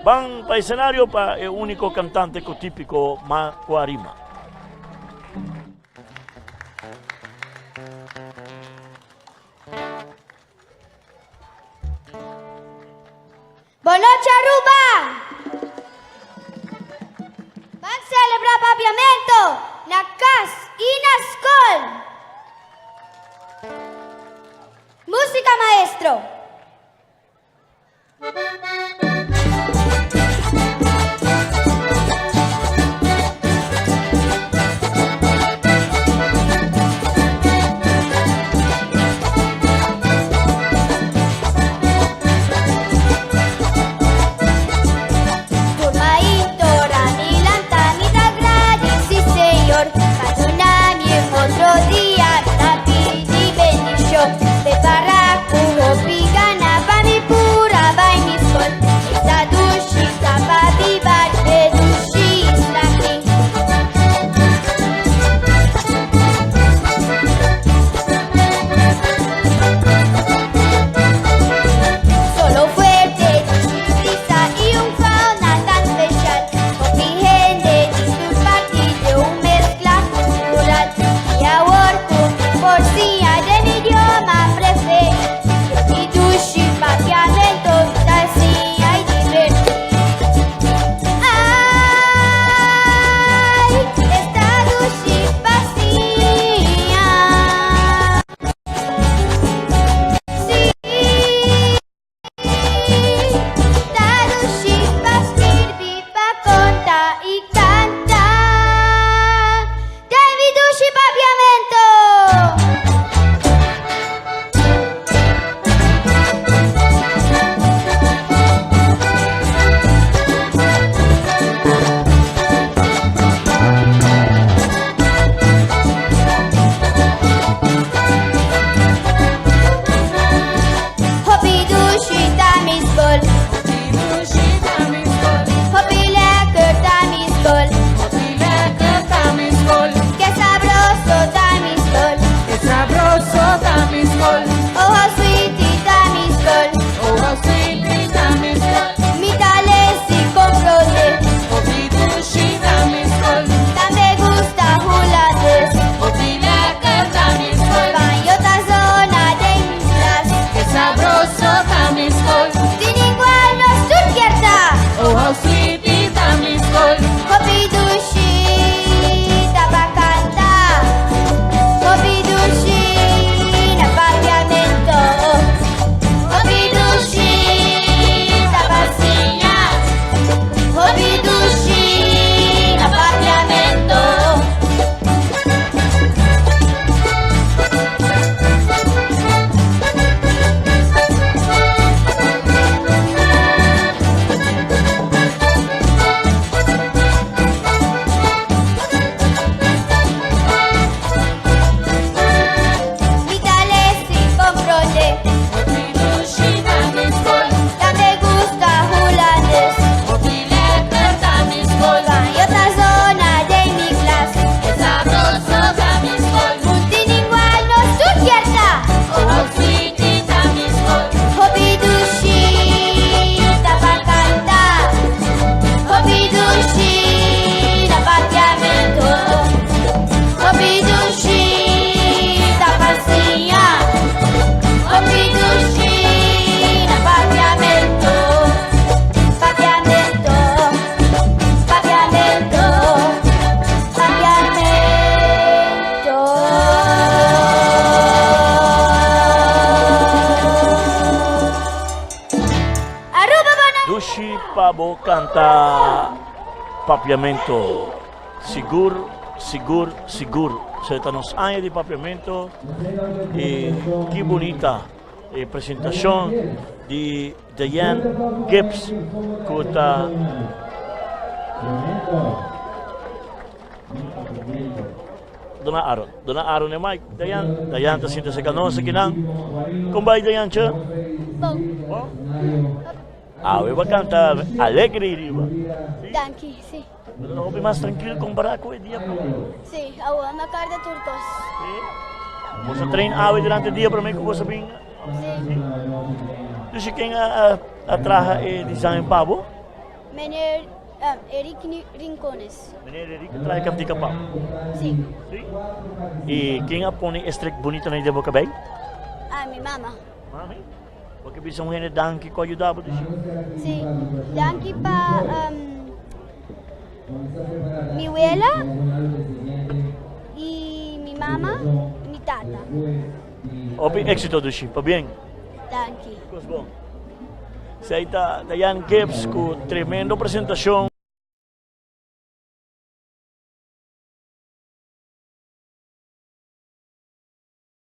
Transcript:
Van para escenario para el único cantante típico Macuarima. Boa noite, Aruba! Vamos celebrar o papiamento na casa e na escola. Música, maestro! Pabo canta papiamento seguro. Nos años de papiamento y qué bonita presentación de Diane Gibbs que está Dona Aaron e Mike, Diane ta sinta sa kanon sa kinang. Kumbay Diane siya? Bom. We va canta alegre, riba. Danke, sì. No be mais tranquilo comparar com o dia. Sì, uma carta turcos. Você treina durante o dia para mim que você bem. Sì. Dus quem atraja design pabo? Meneer Eric Rincones. Meneer Eric trae cantica pabo. Sí. Sim? E quem apone estrek bonito na idebo kabay? Mi mamá. Mami? Porque bisa mo hene danki ko ayudabo dishi. Sí. Danke pa mi abuela y mi mamá y mi tata. Opi éxito dishi, pa bien. Danke. Cos bom. Sa ita dayan Gibbs ko tremendo presentación